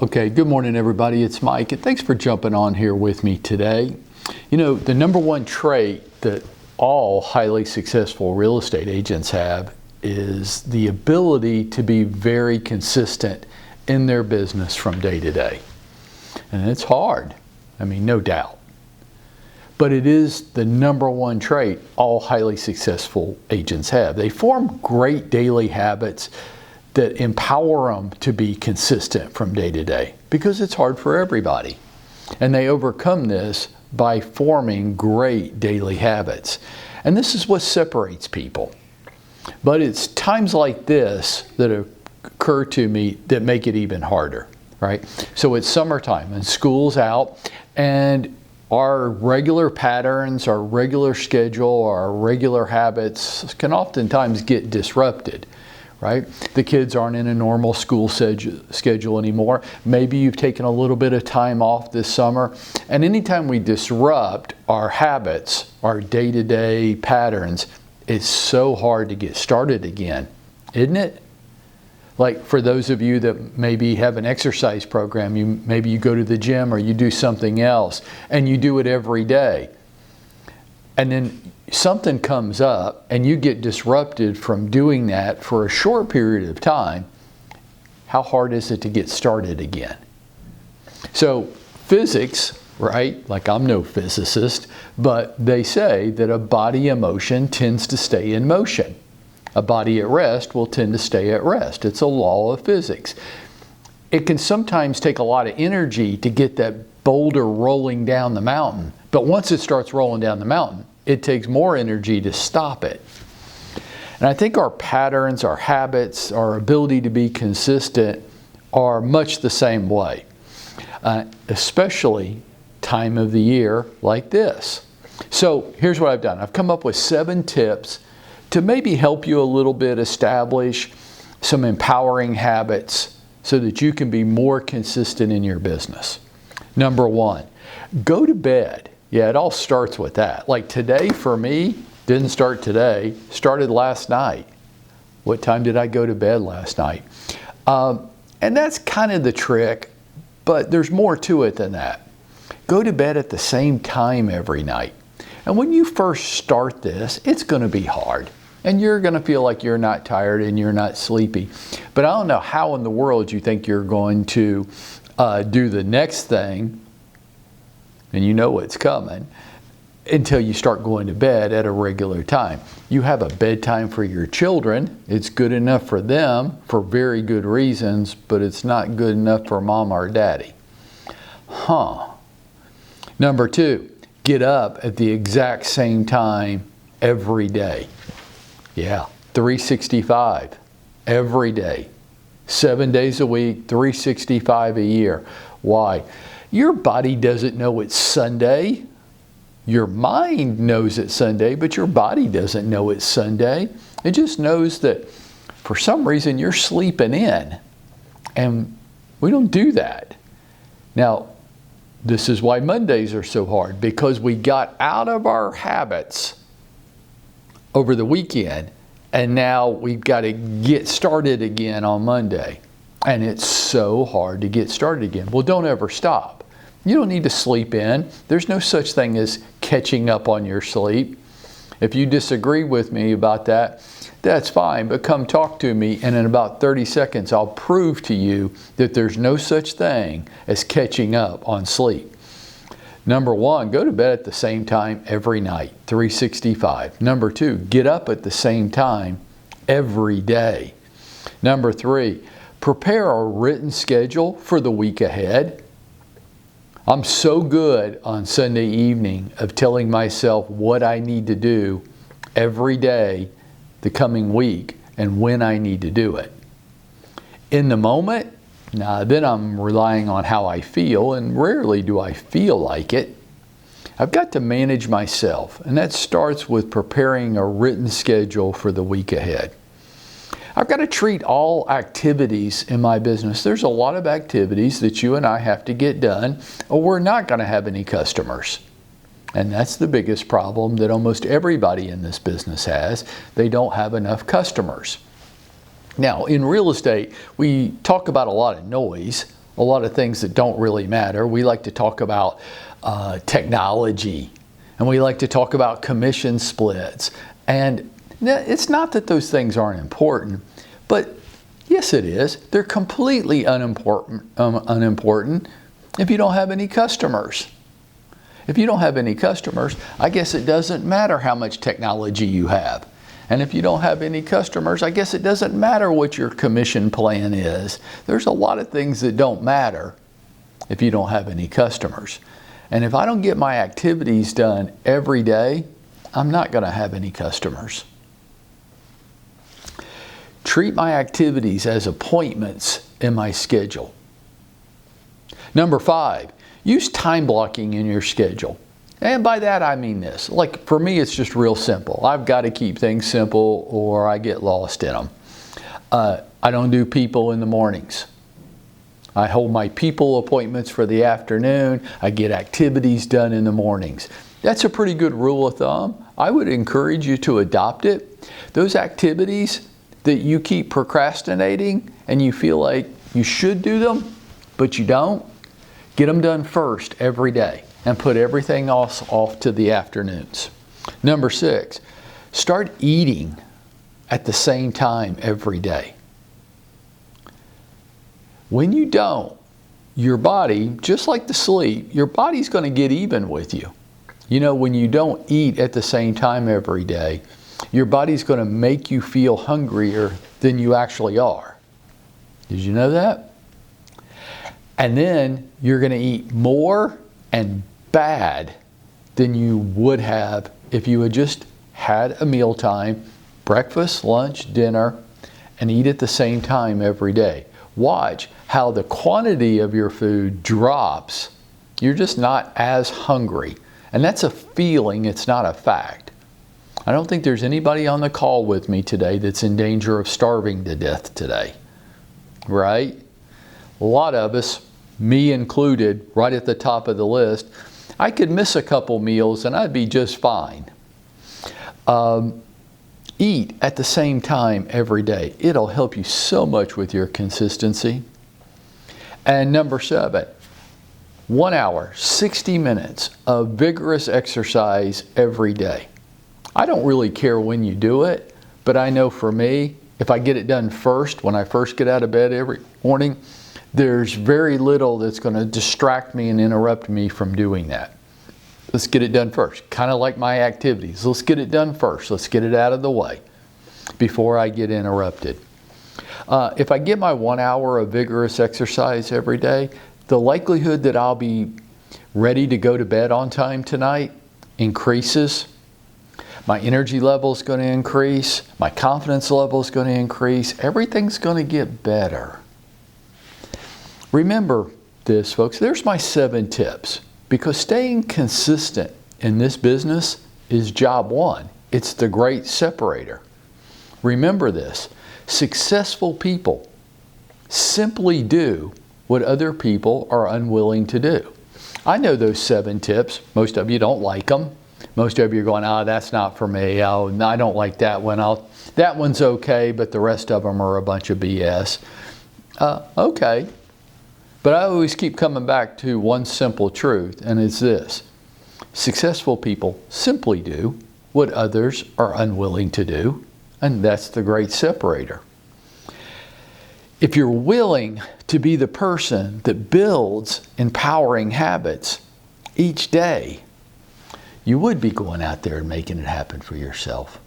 Okay, good morning everybody, it's Mike, and thanks for jumping on here with me today. You know, the number one trait that all highly successful real estate agents have is the ability to be very consistent in their business from day to day. And it's hard, I mean, no doubt. But it is the number one trait all highly successful agents have. They form great daily habits that empower them to be consistent from day to day because it's hard for everybody. And they overcome this by forming great daily habits. And this is what separates people. But it's times like this that occur to me that make it even harder, right? So it's summertime and school's out, and our regular patterns, our regular schedule, our regular habits can oftentimes get disrupted. Right? The kids aren't in a normal school schedule anymore. Maybe you've taken a little bit of time off this summer. And anytime we disrupt our habits, our day-to-day patterns, it's so hard to get started again, isn't it? Like for those of you that maybe have an exercise program, maybe you go to the gym or you do something else and you do it every day. And then something comes up and you get disrupted from doing that for a short period of time. How hard is it to get started again? So physics, right? Like I'm no physicist, but they say that a body in motion tends to stay in motion. A body at rest will tend to stay at rest. It's a law of physics. It can sometimes take a lot of energy to get that boulder rolling down the mountain. But once it starts rolling down the mountain, it takes more energy to stop it. And I think our patterns, our habits, our ability to be consistent are much the same way, especially time of the year like this. So here's what I've done. I've come up with 7 tips to maybe help you a little bit establish some empowering habits so that you can be more consistent in your business. Number 1, go to bed. Yeah, it all starts with that. Like today for me, didn't start today, started last night. What time did I go to bed last night? And that's kind of the trick, but there's more to it than that. Go to bed at the same time every night. And when you first start this, it's going to be hard. And you're going to feel like you're not tired and you're not sleepy. But I don't know how in the world you think you're going to do the next thing, and you know what's coming, until you start going to bed at a regular time. You have a bedtime for your children. It's good enough for them for very good reasons, but it's not good enough for mom or daddy. Number 2, get up at the exact same time every day. Yeah, 365 every day. 7 days a week, 365 a year. Why? Your body doesn't know it's Sunday. Your mind knows it's Sunday, but your body doesn't know it's Sunday. It just knows that for some reason you're sleeping in. And we don't do that. Now, this is why Mondays are so hard, because we got out of our habits over the weekend, and now we've got to get started again on Monday. And it's so hard to get started again. Well, don't ever stop. You don't need to sleep in. There's no such thing as catching up on your sleep. If you disagree with me about that, that's fine, but come talk to me, and in about 30 seconds, I'll prove to you that there's no such thing as catching up on sleep. Number 1, go to bed at the same time every night, 365. Number 2, get up at the same time every day. Number 3, prepare a written schedule for the week ahead. I'm so good on Sunday evening of telling myself what I need to do every day the coming week and when I need to do it. In the moment, then I'm relying on how I feel, and rarely do I feel like it. I've got to manage myself, and that starts with preparing a written schedule for the week ahead. I've got to treat all activities in my business. There's a lot of activities that you and I have to get done, or we're not going to have any customers. And that's the biggest problem that almost everybody in this business has. They don't have enough customers. Now, in real estate, we talk about a lot of noise, a lot of things that don't really matter. We like to talk about technology, and we like to talk about commission splits. And it's not that those things aren't important, but yes, it is. They're completely unimportant if you don't have any customers. If you don't have any customers, I guess it doesn't matter how much technology you have. And if you don't have any customers, I guess it doesn't matter what your commission plan is. There's a lot of things that don't matter if you don't have any customers. And if I don't get my activities done every day, I'm not going to have any customers. Treat my activities as appointments in my schedule. Number 5, use time blocking in your schedule. And by that I mean this. Like for me, it's just real simple. I've got to keep things simple or I get lost in them. I don't do people in the mornings. I hold my people appointments for the afternoon. I get activities done in the mornings. That's a pretty good rule of thumb. I would encourage you to adopt it. Those activities that you keep procrastinating and you feel like you should do them, but you don't, get them done first every day and put everything else off to the afternoons. Number 6, start eating at the same time every day. When you don't, your body, just like the sleep, your body's going to get even with you. You know, when you don't eat at the same time every day, your body's going to make you feel hungrier than you actually are. Did you know that? And then you're going to eat more and bad than you would have if you had just had a mealtime, breakfast, lunch, dinner, and eat at the same time every day. Watch how the quantity of your food drops. You're just not as hungry. And that's a feeling, it's not a fact. I don't think there's anybody on the call with me today that's in danger of starving to death today, right? A lot of us, me included, right at the top of the list, I could miss a couple meals and I'd be just fine. Eat at the same time every day. It'll help you so much with your consistency. And number 7, 1 hour, 60 minutes of vigorous exercise every day. I don't really care when you do it, but I know for me, if I get it done first, when I first get out of bed every morning, there's very little that's going to distract me and interrupt me from doing that. Let's get it done first. Kind of like my activities. Let's get it done first. Let's get it out of the way before I get interrupted. If I get my 1 hour of vigorous exercise every day, the likelihood that I'll be ready to go to bed on time tonight increases. My energy level is going to increase. My confidence level is going to increase. Everything's going to get better. Remember this, folks. There's my 7 tips. Because staying consistent in this business is job 1. It's the great separator. Remember this. Successful people simply do what other people are unwilling to do. I know those 7 tips. Most of you don't like them. Most of you are going, that's not for me. Oh, no, I don't like that one. That one's okay, but the rest of them are a bunch of BS. Okay. But I always keep coming back to one simple truth, and it's this. Successful people simply do what others are unwilling to do, and that's the great separator. If you're willing to be the person that builds empowering habits each day, you would be going out there and making it happen for yourself.